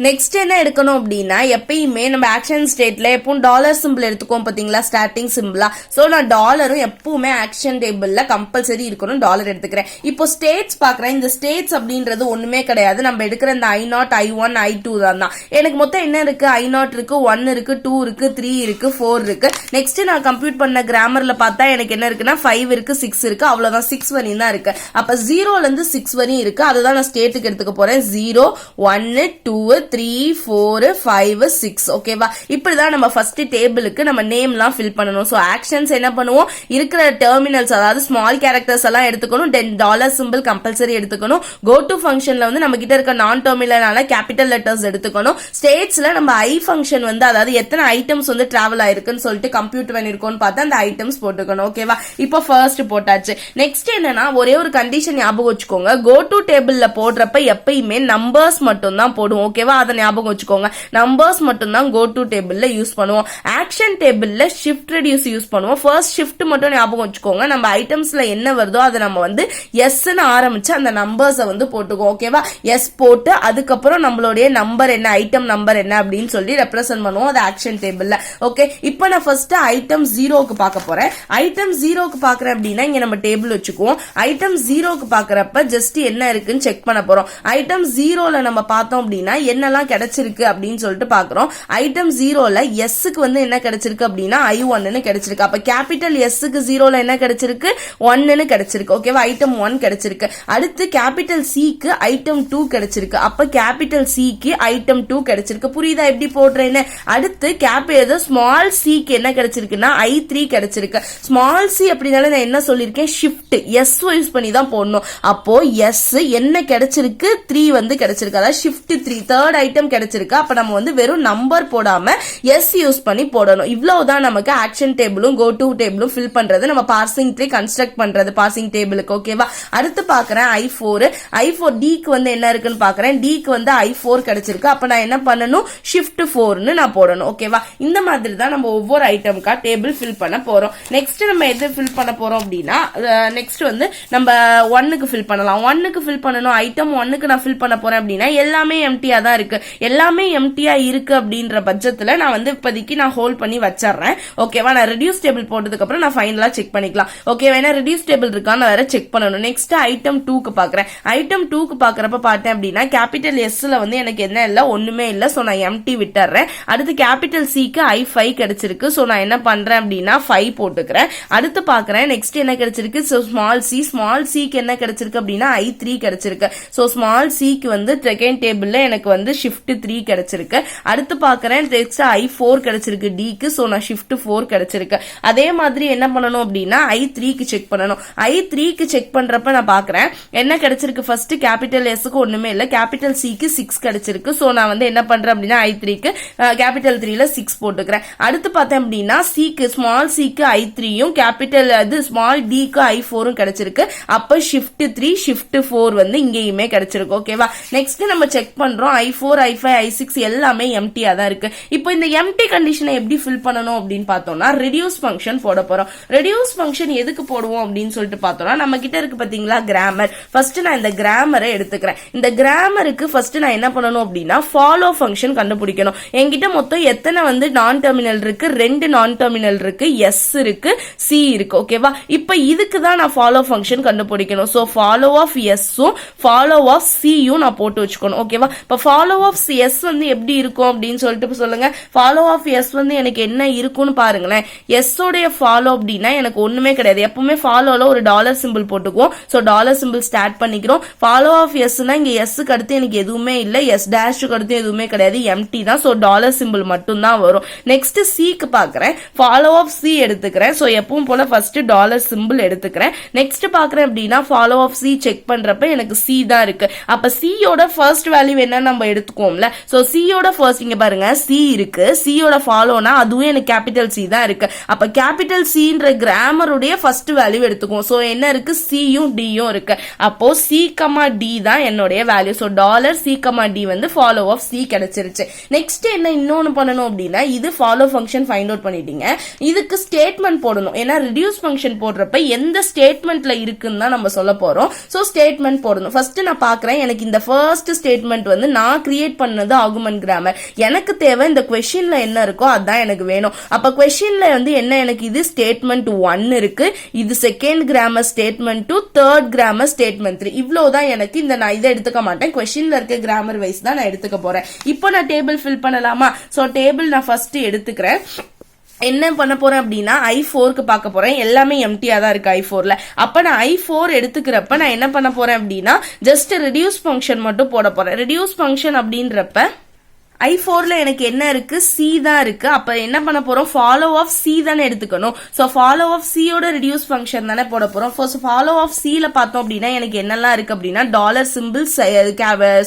நெக்ஸ்ட் என்ன எடுக்கணும் அப்படின்னா, எப்பயுமே நம்ம ஆக்ஷன் ஸ்டேட்ல எப்பவும் டாலர் சிம்பிள் எடுத்துக்கோம் பாத்தீங்களா, ஸ்டார்டிங் சிம்பிளா. சோ நான் டாலரும் எப்பவுமே ஆக்ஷன் டேபிள்ல கம்பல்சரி இருக்கணும், டாலர் எடுத்துக்கிறேன். இப்போ ஸ்டேட்ஸ் பாக்குறேன். இந்த ஸ்டேட்ஸ் அப்படின்றது ஒண்ணுமே கிடையாது. நம்ம எடுக்கிற இந்த I0, I1, I2 தான். எனக்கு மொத்தம் என்ன இருக்கு, I0 இருக்கு, 1 இருக்கு, 2 இருக்கு, 3 இருக்கு, 4 இருக்கு. நெக்ஸ்ட் நான் கம்ப்யூட் பண்ண கிராமர்ல பார்த்தா எனக்கு என்ன இருக்குன்னா 5 இருக்கு, 6 இருக்கு, அவ்வளவுதான். 6 வரையும் தான் இருக்கு. அப்ப 0ல இருந்து 6 வரையும் இருக்கு. அதுதான் நான் ஸ்டேட்டுக்கு எடுத்துக்க போறேன். 0, 1, 2, 3, 4, 5, 6. ஓகேவா? இப்படிதான் நம்ம ஃபர்ஸ்ட் டேபிளுக்கு நம்ம நேம்லாம் ஃபில் பண்ணணும். சோ ஆக்ஷன்ஸ் என்ன பண்ணுவோம், இருக்கிற டெர்மினல்ஸ் அதாவது ஸ்மால் கேரக்டர்ஸ் எல்லாம் எடுத்துக்கணும். தென் டாலர் சிம்பிள் கம்பல்சரி எடுத்துக்கணும். கோ டு ஃபங்க்ஷன்ல வந்து நம்ம கிட்ட இருக்க நான் டெர்மினலான கேபிட்டல் லெட்டர்ஸ் எடுத்துக்கணும். ஸ்டேட்ஸ்ல நம்ம I ஃபங்க்ஷன் வந்து அதாவது எத்தனை ஐட்டம்ஸ் வந்து டிராவல் ஆயிருக்குன்னு சொல்லிட்டு கம்ப்யூட் பண்ணிருக்கோம்னு பார்த்தா அந்த ஐட்டம்ஸ் போட்டுக்கணும். ஓகேவா? இப்போ ஃபர்ஸ்ட் போட்டாச்சு. நெக்ஸ்ட் என்னன்னா, ஒரே ஒரு கண்டிஷன் ஞாபகம் வச்சுக்கோங்க. கோ டு டேபிள்ல போடுறப்ப எப்பயுமே நம்பர்ஸ் மட்டும் தான் போடுவோம். ஓகேவா? அதை ஞாபகம் வச்சுக்கோங்க. நம்பர்ஸ் மட்டும் தான் கோ டு டேபிள்ல யூஸ் பண்ணுவோம். ஆக்ஷன் டேபிள்ல ஷிஃப்ட் ரெடியூஸ் யூஸ் பண்ணுவோம். ஃபர்ஸ்ட் ஷிஃப்ட் மட்டும் ஞாபகம் வச்சுக்கோங்க. நம்ம ஐட்டம்ஸ்ல என்ன வருதோ அதை நம்ம வந்து எஸ்ன்னு ஆரம்பிச்சு அந்த நம்பர்ஸை வந்து போட்டுக்குவோம். ஓகேவா? எஸ் போட்டு அதுக்கப்புறம் நம்மளுடைய நம்பர் என்ன, ஐட்டம் நம்பர் என்ன அப்படின்னு சொல்லி ரெப்ரசென்ட் பண்ணுவோம் அது ஆக்ஷன் டேபிள்ல. ஓகே, இப்போ நான் ஃபர்ஸ்ட் ஐட்டம் 0க்கு பார்க்க போறேன். ஐட்டம் 0க்கு பாக்குறேன் அப்படின்னா இங்க நம்ம டேபிள் வச்சுக்குவோம். ஐட்டம் 0க்கு பாக்குறப்ப ஜஸ்ட் என்ன இருக்குன்னு செக் பண்ண போறோம். ஐட்டம் 0ல நம்ம பார்த்தோம் அப்படின்னா என்னெல்லாம் கிடைச்சிருக்கு அப்படின்னு சொல்லிட்டு பாக்குறோம். ஐட்டம் 0ல எஸ்க்கு வந்து என்ன கிடைச்சிருக்கு அப்படின்னா I1 கிடைச்சிருக்கு. அப்ப கேபிட்டல் எஸ்க்கு 0ல என்ன கிடைச்சிருக்கு, 1 கிடைச்சிருக்கு. ஓகேவா? ஐட்டம் 1 கிடைச்சிருக்கு. அடுத்து கேபிட்டல் சிக்கு ஐட்டம் 2 கிடைச்சிருக்கு. அப்ப கேபிட்டல் சிக்கு ஐட்டம் 2 கிடைச்சிருக்கு. புரியுதா எப்படி போடுறேன்னு? அடுத்து ஸ்மால் சிக்கு என்ன கிடைச்சிருக்குன்னா I3 கிடைச்சிருக்கு. ஸ்மால் சி அப்படினால நான் என்ன சொல்லிருக்கேன், ஷிஃப்ட் எஸ் யூஸ் பண்ணி தான் போடணும். அப்போ எஸ் என்ன கிடைச்சிருக்கு, 3 வந்து கிடைச்சிருக்கு. அதாவது ஷிஃப்ட் 3 தேர்ட் ஐட்டம் கிடைச்சிருக்கு. அப்ப நம்ம வந்து வெறும் நம்பர் போடாம எஸ் யூஸ் பண்ணி போடணும். இவ்வளவுதான் நமக்கு ஆக்ஷன் டேபிளும் கோ டு டேபிளும் ஃபில் பண்றது, நம்ம பார்சிங் ட்ரீ கன்ஸ்ட்ரக்ட் பண்றது பார்சிங் டேபிளுக்கு. ஓகேவா? அடுத்து பாக்குறேன் I4 டிக்கு வந்து என்ன இருக்குன்னு பாக்குறேன். டிக்கு வந்து I4 கிடைச்சிருக்கு. அப்ப நான் என்ன பண்ணணும், ஷிஃப்ட் 4ன்னு நான் போடணும். ஓகேவா? இந்த மாதிரி தான் நம்ம ஒவ்வொரு ஐட்டம்கா டேபிள் ஃபில் பண்ண போறோம். நெக்ஸ்ட் நம்ம எது ஃபில் பண்ண போறோம் அப்படின்னா, நெக்ஸ்ட் வந்து நம்ம 1க்கு ஃபில் பண்ணலாம். 1க்கு ஃபில் பண்ணணும். ஐட்டம் 1க்கு நான் ஃபில் பண்ண போறேன் அப்படின்னா எல்லாமே எம்டியா தான் இருக்கு. எல்லாமே எம்டியா இருக்கு அப்படின்ற பட்சத்துல நான் வந்து இப்போதைக்கு நான் ஹோல்ட் பண்ணி வச்சிடுறேன். ஓகேவா? நான் ரெடியூஸ் டேபிள் போட்டதுக்கு அப்புறம் நான் ஃபைனலா செக் பண்ணிக்கலாம். ஓகேவா? ஏன்னா ரெடியூஸ் டேபிள் இருக்கான்னு வேற செக் பண்ணணும். நெக்ஸ்ட் ஐட்டம் 2க்கு பாக்குறேன். ஐட்டம் 2க்கு பாக்குறப்ப பார்த்தேன் அப்படின்னா கேபிட்டல் எஸ்ல வந்து எனக்கு என்ன இல்ல, ஒண்ணுமே இல்ல. சோ நான் எம்டி விட்டுறேன். அடுத்து கேபிட்டல் சிக்கு I5 கிடைச்சிருக்கு. சோ நான் என்ன பண்றேன் அப்படின்னா 5 போட்டுக்கிறேன். அடுத்து பாக்குறேன் நெக்ஸ்ட் என்ன கிடைச்சிருக்கு. சோ ஸ்மால் சிக்கு என்ன கிடைச்சிருக்கு அப்படின்னா I3 கிடைச்சிருக்கு. சோ ஸ்மால் சிக்கு வந்து செகண்ட் டேபிள்ல எனக்கு வந்து ஷிஃப்ட் 3 கிடைச்சிருக்கு. அடுத்து பாக்குறேன் நெக்ஸ்ட் I4 கிடைச்சிருக்கு டிக்கு. சோ நான் ஷிஃப்ட் 4 கிடைச்சிருக்கு. அதே மாதிரி என்ன பண்ணணும் அப்படின்னா I3க்கு செக் பண்ணணும். I3க்கு செக் பண்றப்ப நான் பாக்குறேன் என்ன கிடைச்சிருக்கு. ஃபர்ஸ்ட் கேபிட்டல் எஸ்க்கு ஒண்ணுமே இல்ல, கேபிட்டல் சிக்கு 6 கிடைச்சிருக்கு. சோ நான் வந்து என்ன பண்றேன் அப்படின்னா I3க்கு கேபிட்டல் 3ல 6 போட்டுக்கிறேன். அடுத்து பார்த்தேன் அப்படின்னா ஸ்மால் சிக்கு I3யும் கேபிட்டல் அது ஸ்மால் டிக்கு I4ம் கிடைச்சிருக்கு. அப்ப ஷிஃப்ட் 3 ஷிஃப்ட் 4 வந்து இங்கேயுமே கிடைச்சிருக்கு. ஓகேவா? நெக்ஸ்ட் நம்ம செக் பண்றோம் I4 I5 I6 எல்லாமே எம்டியா தான் இருக்கு. இப்போ இந்த எம்டி கண்டிஷனை எப்படி ஃபில் பண்ணணும் அப்படின்னு பார்த்தோம்னா ரெடியூஸ் ஃபங்க்ஷன் போட போறோம். ரெடியூஸ் ஃபங்க்ஷன் எதுக்கு போடுவோம் அப்படின்னு சொல்லிட்டு பார்த்தோம்னா நம்ம கிட்ட இருக்கு பாத்தீங்களா கிராமர். ஃபர்ஸ்ட் நான் இந்த கிராமரை எடுத்துக்கிறேன். இந்த கிராமருக்கு ஃபர்ஸ்ட் நான் என்ன பண்ணணும் அப்படின்னா ஃபாலோ ஃபங்க்ஷன் கண்டுபிடிக்கணும். என்கிட்ட மொத்தம் எத்தனை வந்து நான் டெர்மினல் இருக்கு, 2 நான் டெர்மினல் இருக்கு, எஸ் இருக்கு, சி இருக்கு. ஓகேவா? இப்ப இதுக்கு தான் நான் ஃபாலோ ஃபங்க்ஷன் கண்டுபிடிக்கணும். சோ ஃபாலோ ஆஃப் எஸ்ஸும் ஃபாலோ ஆஃப் சியும் நான் போட்டு வச்சுக்கணும். ஓகேவா? இப்ப ஃபாலோ ஆஃப் எஸ் வந்து எப்படி இருக்கும் அப்படின்னு சொல்லிட்டு சொல்லுங்க. ஃபாலோ ஆஃப் எஸ் வந்து எனக்கு என்ன இருக்கும்னு பாருங்களேன். எஸ் உடைய ஃபாலோ அப்படின்னா எனக்கு ஒண்ணுமே கிடையாது. எப்பவுமே ஃபாலோல ஒரு டாலர் சிம்பிள் போட்டுக்குவோம். சோ டாலர் சிம்பிள் ஸ்டார்ட் பண்ணிக்கிறோம். ஃபாலோ ஆஃப் எஸ்னா இங்க எஸ்க்கு அடுத்து எனக்கு எதுவுமே இல்ல, எஸ் டேஷுக்கு அடுத்து எதுவுமே கிடையாது, எம்டி தான். சோ டாலர் சிம்பிள் மட்டும் தான் வரும். நெக்ஸ்ட் சிக்கு பாக்குறேன். ஃபாலோ ஆஃப் சி எடுத்துக்கிறேன். சோ எப்பவும் போல ஃபர்ஸ்ட் டாலர் சிம்பிள் எடுத்துக்கிறேன். நெக்ஸ்ட் பாக்குறேன் அப்படின்னா ஃபாலோ ஆஃப் சி செக் பண்றப்ப எனக்கு சி தான் இருக்கு. அப்ப சியோட ஃபர்ஸ்ட் வேல்யூ என்ன நம்ம எடுத்துக்கோம்ல. சோ சியோட ஃபர்ஸ்ட் இங்க பாருங்க சி இருக்கு. சியோட ஃபாலோனா அதுவும் எனக்கு கேபிட்டல் சி தான் இருக்கு. அப்ப கேபிட்டல் சின்ற கிராமருடைய ஃபர்ஸ்ட் வேல்யூ எடுத்துக்குவோம். சோ என்ன இருக்கு, சியும் டியும் இருக்கு. அப்போ சி கமா டி தான் என்னுடைய value. So dollar C comma D வந்து ஃபாலோ ஆஃப் சி கிடைச்சிருச்சு. நெக்ஸ்ட் என்ன இன்னொன்னு பண்ணணும் அப்படின்னா இது ஃபாலோ ஃபங்க்ஷன் ஃபைண்ட் அவுட் பண்ணிட்டீங்க. இதுக்கு ஸ்டேட்மெண்ட் போடணும். ஏன்னா ரெடியூஸ் ஃபங்க்ஷன் போடுறப்ப எந்த ஸ்டேட்மெண்ட்ல இருக்குன்னு தான் நம்ம சொல்ல போறோம். சோ ஸ்டேட்மெண்ட் போடணும். ஃபர்ஸ்ட் நான் பாக்குறேன் எனக்கு இந்த ஃபர்ஸ்ட் ஸ்டேட்மெண்ட் வந்து நான் கிரியேட் பண்ணது ஆர்குமென்ட் கிராமர். எனக்கு தேவை இந்த क्वेश्चनல என்ன இருக்கோ அதான் எனக்கு வேணும். அப்ப क्वेश्चनல வந்து என்ன எனக்கு இது ஸ்டேட்மெண்ட் 1 இருக்கு, இது second grammar statement 2, third grammar statement 3. இவ்வளவுதான் எனக்கு. இந்த நான் இதை எடுத்துக்க மாட்டேன். क्वेश्चनல இருக்க கிராமர் வைஸ் தான் நான் எடுத்துக்க போறேன். இப்போ நான் டேபிள் ஃபில் பண்ணலாமா? சோ டேபிள் நான் ஃபர்ஸ்ட் எடுத்துக்கிறேன். என்ன பண்ண போறேன் அப்படின்னா I4க்கு பார்க்க போறேன். எல்லாமே எம்டியா தான் இருக்கு I4ல. அப்ப நான் I4 எடுத்துக்கிறப்ப நான் என்ன பண்ண போறேன் அப்படின்னா ஜஸ்ட் ரெடியூஸ் ஃபங்க்ஷன் மட்டும் போட போறேன். ரெடியூஸ் ஃபங்க்ஷன் அப்படின்றப்ப I4ல எனக்கு என்ன இருக்கு, சி தான் இருக்கு. அப்ப என்ன பண்ண போறோம், ஃபாலோ ஆஃப் சி தானே எடுத்துக்கணும். சோ ஃபாலோ ஆஃப் சியோட ரெடியூஸ் ஃபங்க்ஷன் தானே போட போறோம். ஃபாலோ ஆஃப் சில பார்த்தோம் அப்படின்னா எனக்கு என்னெல்லாம் இருக்கு அப்படின்னா dollar simple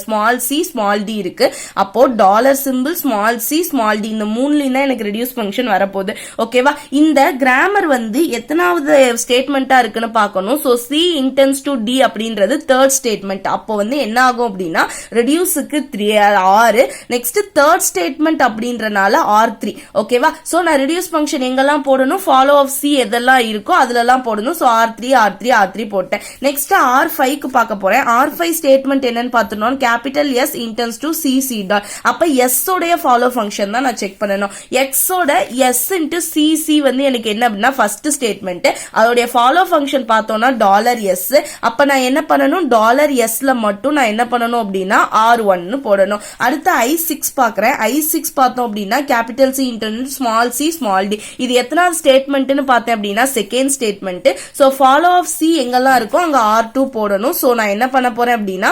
small C small D இருக்கு. அப்போ dollar simple small C small D இந்த மூணுலயும் தான் எனக்கு ரெடியூஸ் ஃபங்க்ஷன் வரப்போகுது. ஓகேவா? இந்த கிராமர் வந்து எத்தனாவது ஸ்டேட்மெண்டா இருக்குன்னு பார்க்கணும். So C intense to D அப்படின்றது தேர்ட் ஸ்டேட்மெண்ட். அப்போ வந்து என்ன ஆகும் அப்படின்னா ரெடியூஸுக்கு 6. நெக்ஸ்ட் தேர்ட் ஸ்டேட்மெண்ட் அப்படின்றனால R3. ஓகேவா? சோ நான் ரெடியூஸ் ஃபங்க்ஷன் எங்கெல்லாம் போடணும், ஃபாலோ ஆஃப் சி எதெல்லாம் இருக்கோ அதுலலாம் போடணும். சோ R3 போட்டேன். நெக்ஸ்ட் R5க்கு பார்க்க போறேன். R5 ஸ்டேட்மெண்ட் என்னன்னு பார்த்தோம், capital S intense to C C dot. அப்ப எஸ் உடைய ஃபாலோ ஃபங்க்ஷன் தான் நான் செக் பண்ணணும். எக்ஸ் ஓட எஸ் இன்டு சி சி வந்து எனக்கு என்ன அப்படின்னா ஃபர்ஸ்ட் ஸ்டேட்மெண்ட். அதோடைய ஃபாலோ ஃபங்க்ஷன் பார்த்தோம்னா டாலர் எஸ். அப்ப நான் என்ன பண்ணணும், டாலர் எஸ்ல மட்டும் நான் என்ன பண்ணணும் அப்படின்னா R1 போடணும். அடுத்து I6 பாக்குறேன். I6 பார்த்தோம் அப்படின்னா capital C internal small C small D. இது எத்தனாவது ஸ்டேட்மெண்ட்னு பார்த்தேன் அப்படின்னா second statement. So follow of C எங்கெல்லாம் இருக்கோ அங்க R2 போடணும். சோ நான் என்ன பண்ண போறேன் அப்படின்னா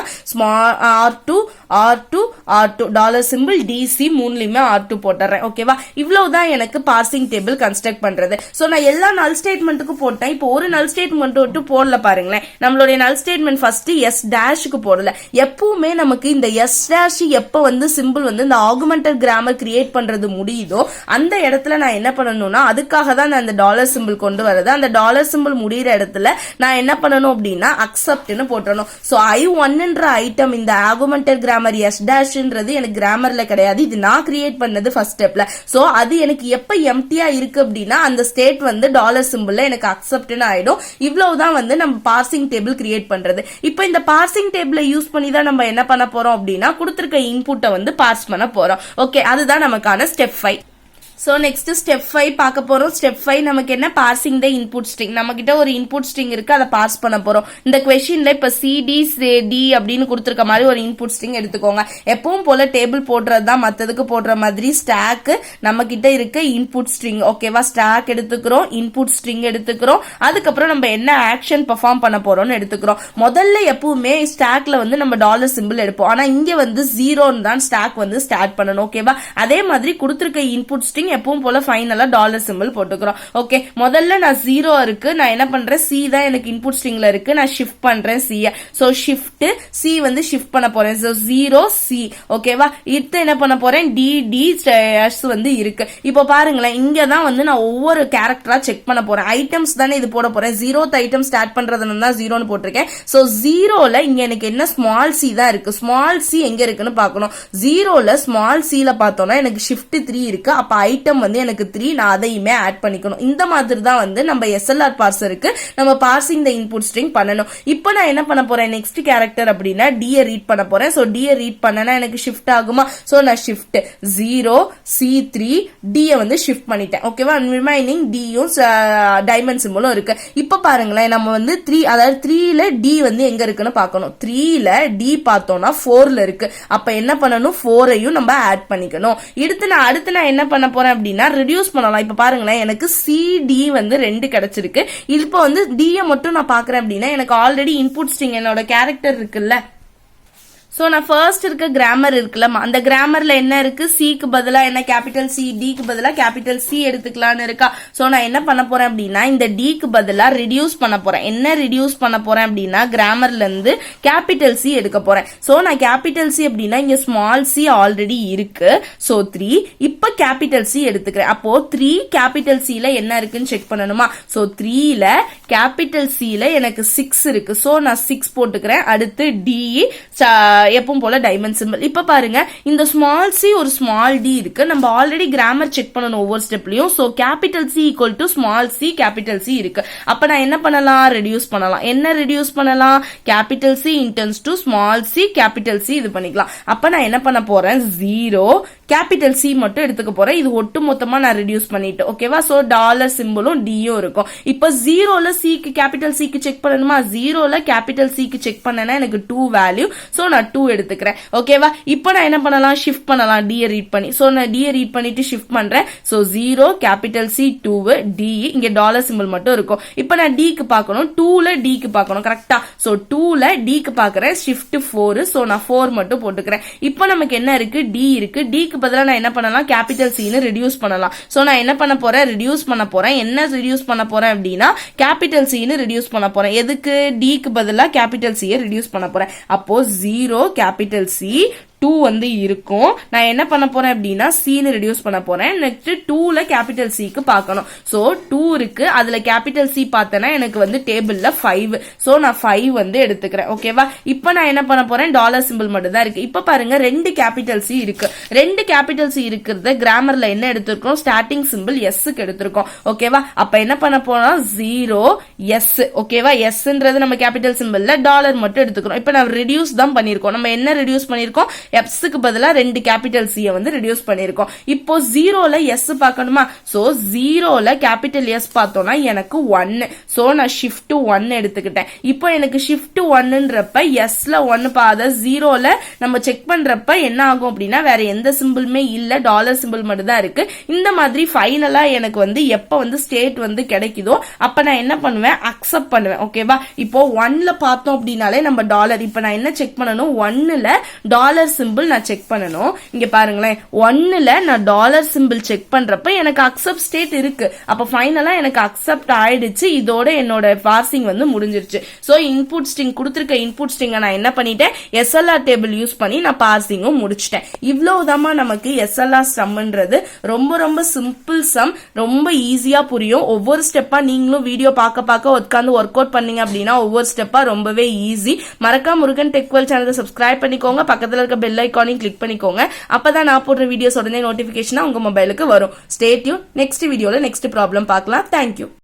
R2 R2 dollar simple DC மூணுலயுமே R2 போட்டுறேன். ஓகேவா, இவ்வளவுதான் எனக்கு பார்சிங் டேபிள் கன்ஸ்ட்ரக்ட் பண்றது. சோ நான் எல்லா நல் ஸ்டேட்மெண்ட்டுக்கும் போட்டேன். இப்போ ஒரு நல் ஸ்டேட்மெண்ட் விட்டு போடல பாருங்களேன். நம்மளுடைய நல் ஸ்டேட்மெண்ட் ஃபர்ஸ்ட் S டேஷ்க்கு போடல. எப்பவுமே நமக்கு இந்த S டேஷ் எப்ப வந்து சிம்பிள் வந்து இந்த ஆகுமெண்டட் கிராமர் கிரியேட் பண்றது முடியுதோ அந்த இடத்துல நான் என்ன பண்ணணும்னா அதுக்காக தான் நான் அந்த டாலர் சிம்பிள் கொண்டு வரது. அந்த டாலர் சிம்பிள் முடிகிற இடத்துல நான் என்ன பண்ணணும் அப்படின்னா அக்செப்ட்னு போட்டணும். சோ I1ன்ற ஐட்டம் இந்த ஆகுமெண்டட் கிராமர் S டேஷ்ன்றது எனக்கு கிராமர்ல கிடையாது, இது நான் கிரியேட் பண்ணது ஃபர்ஸ்ட் ஸ்டெப்ல. சோ அது எனக்கு எப்ப எம்டியா இருக்கு அப்படின்னா அந்த ஸ்டேட் வந்து டாலர் சிம்பிள்ல எனக்கு அக்செப்ட்னு ஆயிடும். இவ்வளவுதான் வந்து நம்ம பார்சிங் டேபிள் கிரியேட் பண்றது. இப்போ இந்த பார்சிங் டேபிளை யூஸ் பண்ணி தான் நம்ம என்ன பண்ண போறோம் அப்படின்னா கொடுத்திருக்க இன்புட்டை வந்து பார்ஸ் பண்ண போறோம். ஓகே, அதுதான் நமக்கான ஸ்டெப் 5. சோ நெக்ஸ்ட் ஸ்டெப் 5 பார்க்க போறோம். ஸ்டெப் 5 நமக்கு என்ன, பார்சிங் த இன்புட் ஸ்ட்ரிங். நம்ம கிட்ட ஒரு இன்புட் ஸ்ட்ரிங் இருக்கு, அதை பார்ஸ் பண்ண போறோம். இந்த क्वेश्चनல இப்ப CD D அப்படின்னு கொடுத்திருக்க மாதிரி ஒரு இன்புட் ஸ்ட்ரிங் எடுத்துக்கோங்க. எப்பவும் போல டேபிள் போடுறதுதான் மத்ததுக்கு போடுற மாதிரி ஸ்டாக் நம்ம கிட்ட இருக்க இன்புட் ஸ்ட்ரிங். ஓகேவா, ஸ்டாக் எடுத்துக்கிறோம், இன்புட் ஸ்ட்ரிங் எடுத்துக்கிறோம். அதுக்கப்புறம் நம்ம என்ன ஆக்ஷன் பெர்ஃபார்ம் பண்ண போறோம்னு எடுத்துக்கிறோம். முதல்ல எப்பவுமே ஸ்டாக்ல வந்து நம்ம டாலர் சிம்பிள் எடுப்போம். ஆனா இங்க வந்து 0ன்னு தான் ஸ்டாக் வந்து ஸ்டார்ட் பண்ணணும். ஓகேவா, அதே மாதிரி கொடுத்திருக்க இன்புட் ஸ்ட்ரிங் எப்பவும் போல ஃபைனலா டாலர் சிம்பிள் போட்டுக்கிறோம். ஓகே, முதல்ல நான் 0 இருக்கு, நான் என்ன பண்றேன், C தான் எனக்கு இன்புட் ஸ்ட்ரிங்ல இருக்கு, நான் ஷிஃப்ட் பண்றேன் C. சோ ஷிஃப்ட் C வந்து ஷிஃப்ட் பண்ண போறேன். So 0 C. ஓகேவா, இது என்ன பண்ண போறேன், D வந்து இருக்கு. இப்போ பாருங்களேன், இங்க தான் வந்து நான் ஒவ்வொரு கேரக்டரா செக் பண்ண போறேன். ஐட்டம்ஸ் தானே இது போட போறேன். 0th ஐட்டம் ஸ்டார்ட் பண்றதுன்னு தான் 0ன்னு போட்டிருக்கேன். சோ 0ல இங்க எனக்கு என்ன ஸ்மால் C தான் இருக்கு. ஸ்மால் C எங்க இருக்குன்னு பார்க்கணும். 0ல ஸ்மால் C ல பார்த்தோம்னா எனக்கு ஷிஃப்ட் 3 இருக்கு. அப்ப ஐட்டம் வந்து எனக்கு 3, நான் அதையுமே ஆட் பண்ணிக்கணும். இந்த மாதிரி தான் வந்து நம்ம SLR பார்சருக்கு நம்ம பார்சிங் த இன்புட் ஸ்ட்ரிங் பண்ணணும். இப்போ நான் என்ன பண்ண போறேன், நெக்ஸ்ட் கேரக்டர் அப்படின்னா D ரீட் பண்ண போறேன். சோ D ரீட் பண்ணனா எனக்கு ஷிஃப்ட் ஆகுமா. சோ நான் ஷிஃப்ட் 0 C3 D வந்து ஷிஃப்ட் பண்ணிட்டேன். ஓகேவா, ரிமைனிங் Dயும் டைமண்ட் சிம்பலும் இருக்கு. இப்போ பாருங்களேன், நம்ம வந்து 3, அதாவது 3ல D வந்து எங்க இருக்குன்னு பார்க்கணும். 3ல D பார்த்தோம்னா 4ல இருக்கு. அப்ப என்ன பண்ணணும், 4ஐயும் நம்ம ஆட் பண்ணிக்கணும். அடுத்து நான் என்ன பண்ண போறேன் அப்படின்னா ரெடியூஸ் பண்ணலாம். இப்ப பாருங்களேன், எனக்கு CD வந்து 2 கிடைச்சிருக்கு. இப்போ வந்து D மட்டும் நான் பாக்குறேன் அப்படின்னா எனக்கு ஆல்ரெடி இன்புட் ஸ்ட்ரிங் என்னோட கேரக்டர் இருக்குல்ல. சோ நான் ஃபர்ஸ்ட் இருக்க கிராமர் இருக்குல்ல, அந்த கிராமர்ல என்ன இருக்கு, C க்கு பதிலா என்ன கேபிட்டல் C, D க்கு பதிலா கேபிட்டல் C எடுத்துக்கலாம்னு இருக்கா. சோ நான் என்ன பண்ண போறேன் அப்படின்னா இந்த D க்கு பதிலா ரிடியூஸ் பண்ண போறேன். என்ன ரிடியூஸ் பண்ண போறேன் அப்படின்னா கிராமர்ல இருந்து கேபிட்டல் C எடுக்க போறேன். சோ நான் கேபிட்டல் C அப்படின்னா இங்க ஸ்மால் C ஆல்ரெடி இருக்கு. சோ 3, இப்ப கேபிட்டல் C எடுத்துக்கிறேன். அப்போ 3 கேபிட்டல் C ல என்ன இருக்குன்னு செக் பண்ணணுமா. சோ 3ல கேபிட்டல் C ல எனக்கு 6 இருக்கு. சோ நான் 6 போட்டுக்கிறேன். அடுத்து D எப்பவும் போல டைமண்ட் சிம்பிள். இப்ப பாருங்க, இந்த ஸ்மால் C ஒரு ஸ்மால் D இருக்கு. நம்ம ஆல்ரெடி கிராமர் செக் பண்ணணும் ஒவ்வொரு ஸ்டெப்லயும். So capital C equal to small C capital C இருக்கு. அப்ப நான் என்ன பண்ணலாம், ரெடியூஸ் பண்ணலாம். என்ன ரெடியூஸ் பண்ணலாம், capital C interns to small C capital C இது பண்ணிக்கலாம். அப்ப நான் என்ன பண்ண போறேன், 0 கேபிட்டல் C மட்டும் எடுத்துக்க போறேன். இது ஒட்டு மொத்தமா நான் ரெடியூஸ் பண்ணிட்டு. ஓகேவா, சோ டாலர் சிம்பிளும் Dயும் இருக்கும். இப்ப 0ல C க்கு கேபிட்டல் C க்கு செக் பண்ணணுமா. 0ல கேபிட்டல் C க்கு செக் பண்ணனா எனக்கு 2 வேல்யூ. சோ நான் 2 எடுத்துக்கிறேன். ஓகேவா, இப்போ நான் என்ன பண்ணலாம், ஷிஃப்ட் பண்ணலாம் D ரீட் பண்ணி. சோ நான் D ரீட் பண்ணிட்டு ஷிஃப்ட் பண்றேன். சோ 0 கேபிட்டல் C 2 D இங்க டாலர் சிம்பிள் மட்டும் இருக்கும். இப்போ நான் D க்கு பார்க்கணும், 2ல D க்கு பார்க்கணும். கரெக்ட்டா, சோ 2ல D க்கு பார்க்கறேன். ஷிஃப்ட் 4. சோ நான் 4 மட்டும் போட்டுக்கிறேன். இப்போ நமக்கு என்ன இருக்கு, D இருக்கு. D க்கு பதிலா நான் என்ன பண்ணலாம், கேபிட்டல் C ன்னு ரெடியூஸ் பண்ணலாம். சோ நான் என்ன பண்ண போறேன், ரெடியூஸ் பண்ண போறேன். என்ன ரெடியூஸ் பண்ண போறேன் அப்படின்னா கேபிட்டல் C ன்னு ரெடியூஸ் பண்ண போறேன். எதுக்கு, D க்கு பதிலா கேபிட்டல் C ரெடியூஸ் பண்ண போறேன். அப்போ 0 கேபிட்டல் C 2 வந்து இருக்கும். நான் என்ன பண்ண போறேன் அப்படின்னா C ன்னு ரெடியூஸ் பண்ண போறேன். நெக்ஸ்ட் 2ல கேபிட்டல் C க்கு பார்க்கணும். சோ 2 இருக்கு, அதுல கேபிட்டல் C பார்த்தேன்னா எனக்கு வந்து டேபிள்ல 5. சோ நான் 5 வந்து எடுத்துக்கிறேன். ஓகேவா, இப்போ நான் என்ன பண்ண போறேன், டாலர் சிம்பிள் மட்டும் தான் இருக்கு. இப்ப பாருங்க, 2 கேபிட்டல் C இருக்கு. 2 கேபிட்டல் C இருக்கிறத கிராமர்ல என்ன எடுத்திருக்கோம், ஸ்டார்டிங் சிம்பிள் S க்கு எடுத்திருக்கோம். ஓகேவா, அப்ப என்ன பண்ண போறோம், 0 S. ஓகேவா, Sன்றது நம்ம கேபிட்டல் சிம்பிள்ல, டாலர் மட்டும் எடுத்துக்கிறோம். இப்ப நான் ரெடியூஸ் தான் பண்ணிருக்கோம். நம்ம என்ன ரெடியூஸ் பண்ணிருக்கோம், Fக்கு பதிலா 2 கேபிட்டல் C வந்து ரெடியூஸ் பண்ணிருக்கோம். இப்போ 0ல S பார்க்கணுமா. சோ 0ல கேபிட்டல் S பார்த்தோம்னா எனக்கு 1. சோ நான் ஷிஃப்ட் 1 எடுத்துக்கிட்டேன். இப்போ எனக்கு ஷிஃப்ட் 1ன்றப்ப Sல 1 பாத 0ல நம்ம செக் பண்றப்ப என்ன ஆகும் அப்படின்னா வேற எந்த சிம்பிளுமே இல்ல, டாலர் சிம்பிள் மட்டும் தான் இருக்கு. இந்த மாதிரி ஃபைனலா எனக்கு வந்து எப்ப வந்து ஸ்டேட் வந்து கிடைக்குதோ அப்ப நான் என்ன பண்ணுவேன், அக்செப்ட் பண்ணுவேன். ஓகேவா, இப்போ 1ல பார்த்தோம் அப்படின்னாலே நம்ம டாலர். இப்ப நான் என்ன செக் பண்ணணும், 1ல டாலர் சிம்பிள் நான் செக் பண்ணணும். இங்க பாருங்களேன், 1ல நான் டாலர் சிம்பிள் செக் பண்றப்ப எனக்கு அக்செப்ட் ஸ்டேட் இருக்கு. அப்ப ஃபைனலா எனக்கு அக்செப்ட் ஆயிடுச்சு. இதோட என்னோட பார்சிங் வந்து முடிஞ்சிருச்சு. சோ இன்புட் ஸ்ட்ரிங் கொடுத்திருக்க இன்புட் ஸ்ட்ரிங் நான் என்ன பண்ணிட்டேன், SLR டேபிள் யூஸ் பண்ணி நான் பார்சிங்கும் முடிச்சிட்டேன். இவ்வளவுதாமா நமக்கு SLR சம்ன்றது. ரொம்ப ரொம்ப சிம்பிள் சம், ரொம்ப ஈஸியா புரியும். ஒவ்வொரு ஸ்டெப்பா நீங்களும் வீடியோ பார்க்க உட்கார்ந்து ஒர்க் அவுட் பண்ணீங்க அப்படின்னா ஒவ்வொரு ஸ்டெப்பா ரொம்பவே ஈஸி. மறக்காம முருகன் டெக் வேர்ல்ட் சேனலை சப்ஸ்கிரைப் பண்ணிக்கோங்க. பக்கத்துல இருக்க பெல் ஐகானையும் கிளிக் பண்ணிக்கோங்க. அப்பதான் நான் போடுற வீடியோஸ் உடனே நோட்டிபிகேஷனா உங்க மொபைலுக்கு வரும். Stay tune. நெக்ஸ்ட் வீடியோல நெக்ஸ்ட் ப்ராப்ளம் பார்க்கலாம். தேங்க்யூ.